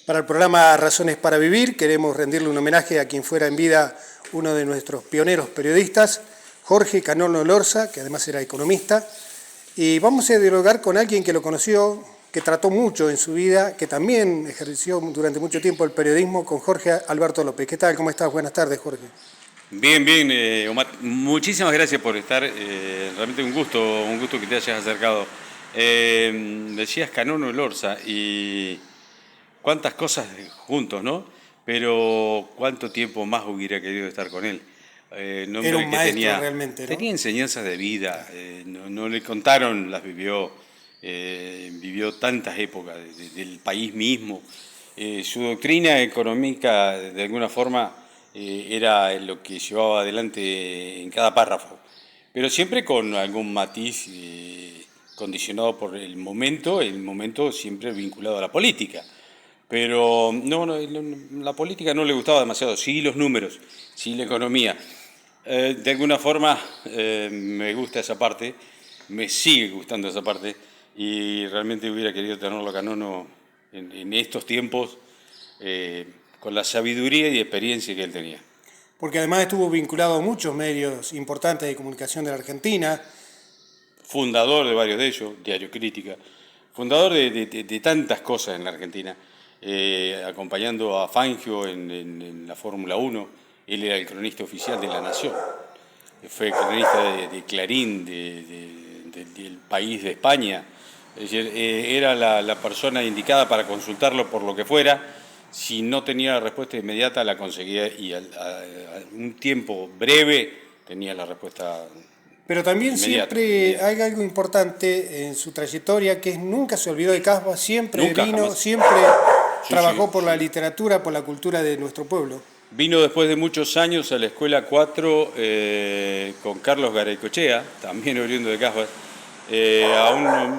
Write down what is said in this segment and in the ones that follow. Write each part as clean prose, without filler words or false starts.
Para el programa Razones para Vivir queremos rendirle un homenaje a quien fuera en vida uno de nuestros pioneros periodistas, Jorge Canolo Elorza, que además era economista, y vamos a dialogar con alguien que lo conoció, que trató mucho en su vida, que también ejerció durante mucho tiempo el periodismo, con Jorge Alberto López. ¿Qué tal? ¿Cómo estás? Buenas tardes, Jorge. Bien, Omar. Muchísimas gracias por estar. Realmente un gusto que te hayas acercado. Decías Canolo Elorza y cuántas cosas juntos, ¿no? Pero cuánto tiempo más hubiera querido estar con él. Era un maestro realmente, ¿no? Tenía enseñanzas de vida, no le contaron, las vivió, vivió tantas épocas del país mismo. Su doctrina económica, de alguna forma, era lo que llevaba adelante en cada párrafo, pero siempre con algún matiz condicionado por el momento siempre vinculado a la política. Pero la política no le gustaba demasiado, sí los números, sí la economía. De alguna forma me gusta esa parte, me sigue gustando esa parte y realmente hubiera querido tenerlo acá en estos tiempos con la sabiduría y experiencia que él tenía. Porque además estuvo vinculado a muchos medios importantes de comunicación de la Argentina. Fundador de varios de ellos, Diario Crítica, fundador de tantas cosas en la Argentina, acompañando a Fangio en la Fórmula 1, él era el cronista oficial de La Nación, fue cronista de Clarín, del país de España, es decir, era la persona indicada para consultarlo por lo que fuera. Si no tenía la respuesta inmediata, la conseguía y a un tiempo breve tenía la respuesta. Pero también inmediata. Siempre hay algo importante en su trayectoria, que es nunca se olvidó de Casba, siempre Nunca, vino, jamás. siempre Sí, trabajó sí, por la sí. literatura, por la cultura de nuestro pueblo. Vino después de muchos años a la Escuela 4 con Carlos Garaycochea, también oriundo de Casbas, a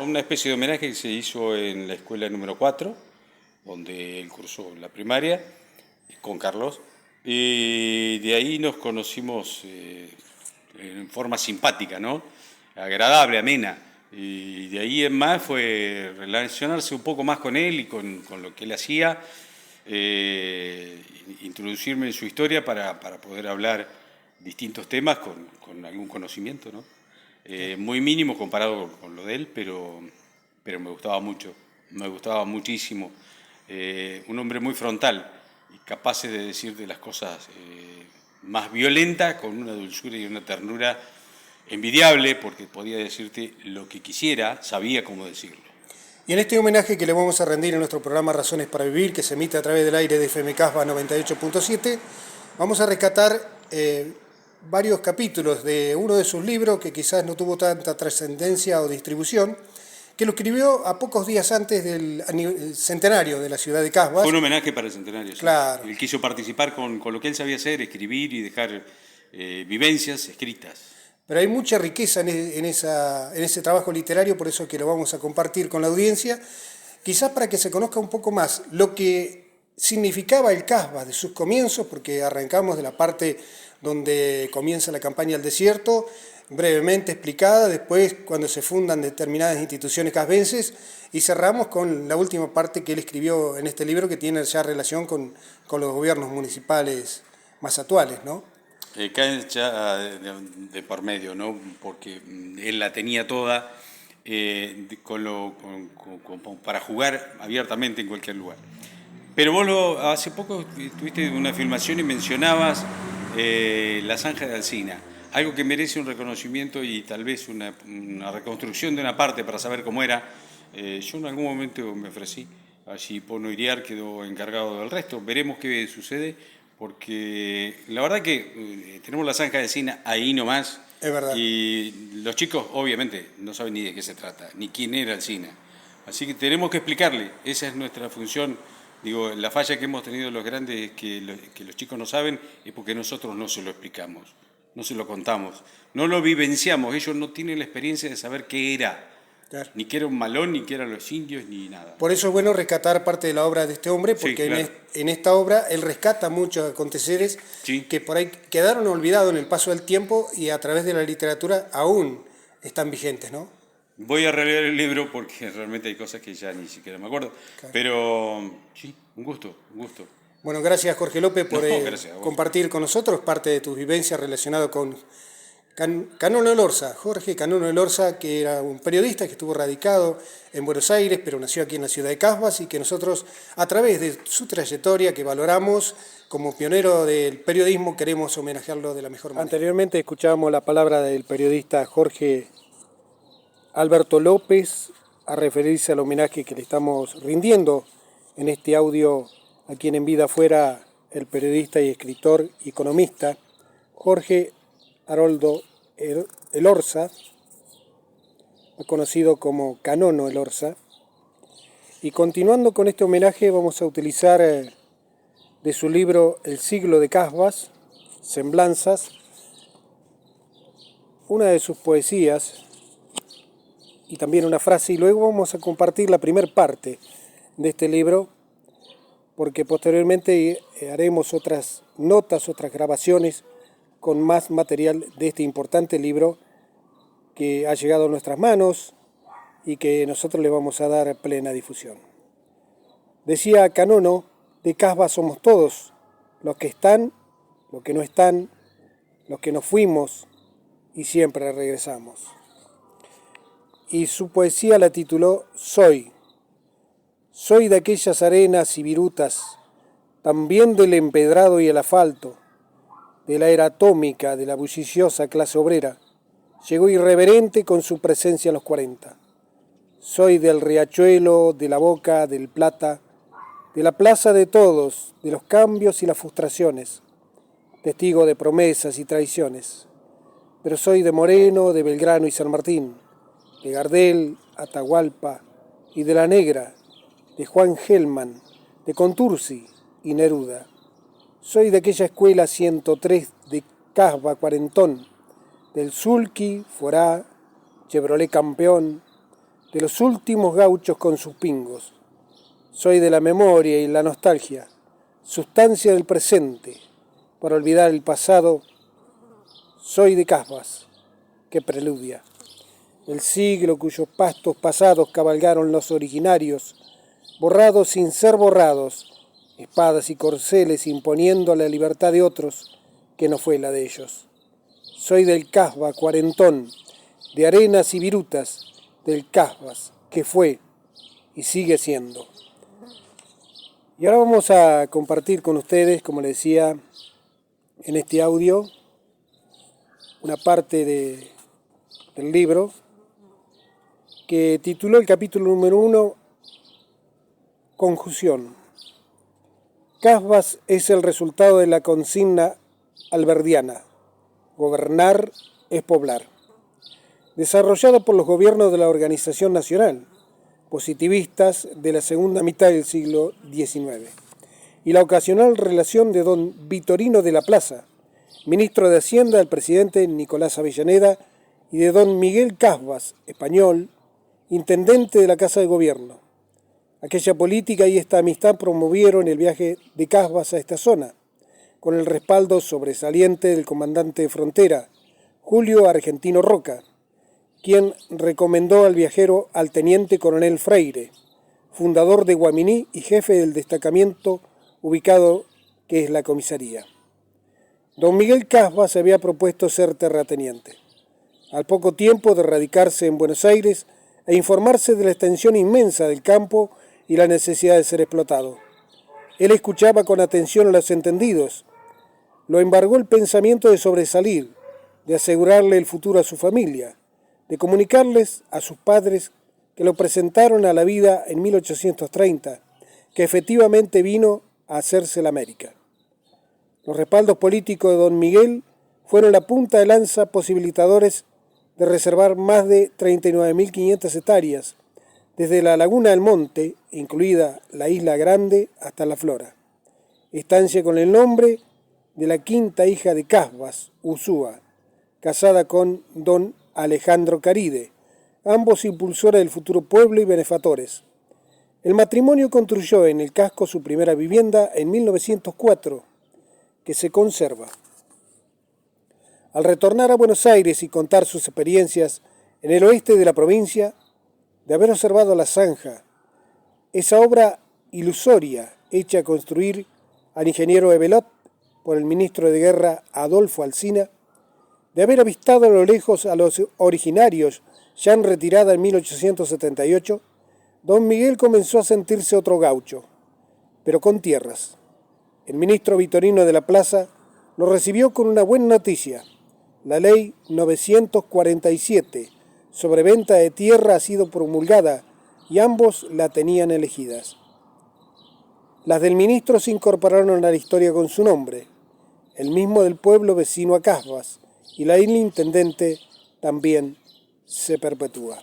una especie de homenaje que se hizo en la Escuela número 4, donde él cursó la primaria, con Carlos, y de ahí nos conocimos en forma simpática, ¿no? Agradable, amena, y de ahí en más fue relacionarse un poco más con él y con lo que él hacía, introducirme en su historia para poder hablar distintos temas con algún conocimiento, ¿no? Muy mínimo comparado con lo de él, pero me gustaba mucho, me gustaba muchísimo. Un hombre muy frontal y capaz de decirte las cosas más violentas con una dulzura y una ternura envidiable, porque podía decirte lo que quisiera, sabía cómo decirlo. Y en este homenaje que le vamos a rendir en nuestro programa Razones para Vivir, que se emite a través del aire de FM Casba 98.7, vamos a rescatar varios capítulos de uno de sus libros que quizás no tuvo tanta trascendencia o distribución, que lo escribió a pocos días antes del centenario de la ciudad de Casbas. Fue un homenaje para el centenario. Claro. ¿Sí? Él quiso participar con lo que él sabía hacer, escribir y dejar vivencias escritas. Pero hay mucha riqueza en ese trabajo literario, por eso que lo vamos a compartir con la audiencia, quizás para que se conozca un poco más lo que significaba el Casbas de sus comienzos, porque arrancamos de la parte donde comienza la campaña al desierto, brevemente explicada, después cuando se fundan determinadas instituciones casbenses, y cerramos con la última parte que él escribió en este libro, que tiene ya relación con los gobiernos municipales más actuales, ¿no? Cae ya de por medio, ¿no? Porque él la tenía toda para jugar abiertamente en cualquier lugar. Pero vos hace poco tuviste una filmación y mencionabas la zanja de Alsina, algo que merece un reconocimiento y tal vez una reconstrucción de una parte para saber cómo era. Yo en algún momento me ofrecí, allí Pono Iriar quedó encargado del resto, veremos qué sucede, porque la verdad que tenemos la zanja de Alsina ahí nomás. Es verdad. Y los chicos obviamente no saben ni de qué se trata, ni quién era Alsina. Así que tenemos que explicarle, esa es nuestra función. Digo, la falla que hemos tenido los grandes, que los chicos no saben, es porque nosotros no se lo explicamos, no se lo contamos, no lo vivenciamos, ellos no tienen la experiencia de saber qué era. Claro. Ni que era un malón, ni que eran los indios, ni nada. Por eso es bueno rescatar parte de la obra de este hombre, porque sí, claro, en esta obra él rescata muchos aconteceres, sí, que por ahí quedaron olvidados en el paso del tiempo y a través de la literatura aún están vigentes, ¿no? Voy a releer el libro porque realmente hay cosas que ya ni siquiera me acuerdo. Claro. Pero sí, un gusto, un gusto. Bueno, gracias Jorge López por Gracias a vos. compartir con nosotros parte de tus vivencias relacionadas con Canono Elorza. Jorge Canono Elorza, que era un periodista que estuvo radicado en Buenos Aires, pero nació aquí en la ciudad de Casbas, y que nosotros, a través de su trayectoria que valoramos como pionero del periodismo, queremos homenajearlo de la mejor manera. Anteriormente escuchábamos la palabra del periodista Jorge Alberto López a referirse al homenaje que le estamos rindiendo en este audio a quien en vida fuera el periodista y escritor y economista Jorge Haroldo Elorza, conocido como Canono Elorza. Y continuando con este homenaje vamos a utilizar de su libro El siglo de Casbas, Semblanzas, una de sus poesías y también una frase, y luego vamos a compartir la primera parte de este libro, porque posteriormente haremos otras notas, otras grabaciones con más material de este importante libro que ha llegado a nuestras manos y que nosotros le vamos a dar plena difusión. Decía Canono, de Casbas somos todos, los que están, los que no están, los que nos fuimos y siempre regresamos. Y su poesía la tituló Soy. Soy de aquellas arenas y virutas, también del empedrado y el asfalto, de la era atómica, de la bulliciosa clase obrera. Llegó irreverente con su presencia a los 40. Soy del riachuelo, de la Boca, del Plata, de la plaza de todos, de los cambios y las frustraciones, testigo de promesas y traiciones. Pero soy de Moreno, de Belgrano y San Martín, de Gardel, Atahualpa y de la Negra, de Juan Gelman, de Contursi y Neruda. Soy de aquella escuela 103 de Casba Cuarentón, del Sulky, Forá, Chevrolet Campeón, de los últimos gauchos con sus pingos. Soy de la memoria y la nostalgia, sustancia del presente, para olvidar el pasado. Soy de Casbas, que preludia. El siglo cuyos pastos pasados cabalgaron los originarios, borrados sin ser borrados, espadas y corceles imponiendo la libertad de otros que no fue la de ellos. Soy del Casba cuarentón, de arenas y virutas, del Casbas que fue y sigue siendo. Y ahora vamos a compartir con ustedes, como les decía, en este audio, una parte del libro que tituló el capítulo número 1, Conjunción. Casbas es el resultado de la consigna alberdiana, gobernar es poblar, desarrollado por los gobiernos de la Organización Nacional, positivistas de la segunda mitad del siglo XIX, y la ocasional relación de don Vitorino de la Plaza, ministro de Hacienda del presidente Nicolás Avellaneda, y de don Miguel Casbas, español, intendente de la Casa de Gobierno. Aquella política y esta amistad promovieron el viaje de Casbas a esta zona, con el respaldo sobresaliente del comandante de frontera, Julio Argentino Roca, quien recomendó al viajero al teniente coronel Freire, fundador de Guaminí y jefe del destacamento ubicado que es la comisaría. Don Miguel Casbas se había propuesto ser terrateniente. Al poco tiempo de radicarse en Buenos Aires e informarse de la extensión inmensa del campo y la necesidad de ser explotado. Él escuchaba con atención a los entendidos. Lo embargó el pensamiento de sobresalir, de asegurarle el futuro a su familia, de comunicarles a sus padres que lo presentaron a la vida en 1830, que efectivamente vino a hacerse la América. Los respaldos políticos de don Miguel fueron la punta de lanza posibilitadores de reservar más de 39.500 hectáreas, desde la Laguna del Monte, incluida la Isla Grande, hasta la Flora. Estancia con el nombre de la quinta hija de Casbas, Usúa, casada con don Alejandro Caride, ambos impulsores del futuro pueblo y benefactores. El matrimonio construyó en el casco su primera vivienda en 1904, que se conserva. Al retornar a Buenos Aires y contar sus experiencias en el oeste de la provincia, de haber observado la zanja, esa obra ilusoria hecha a construir al ingeniero Evelot por el ministro de Guerra Adolfo Alsina, de haber avistado a lo lejos a los originarios ya en retirada en 1878, don Miguel comenzó a sentirse otro gaucho, pero con tierras. El ministro Vitorino de la Plaza lo recibió con una buena noticia. La ley 947 sobre venta de tierra ha sido promulgada y ambos la tenían elegidas. Las del ministro se incorporaron a la historia con su nombre, el mismo del pueblo vecino a Casbas, y la del intendente también se perpetúa.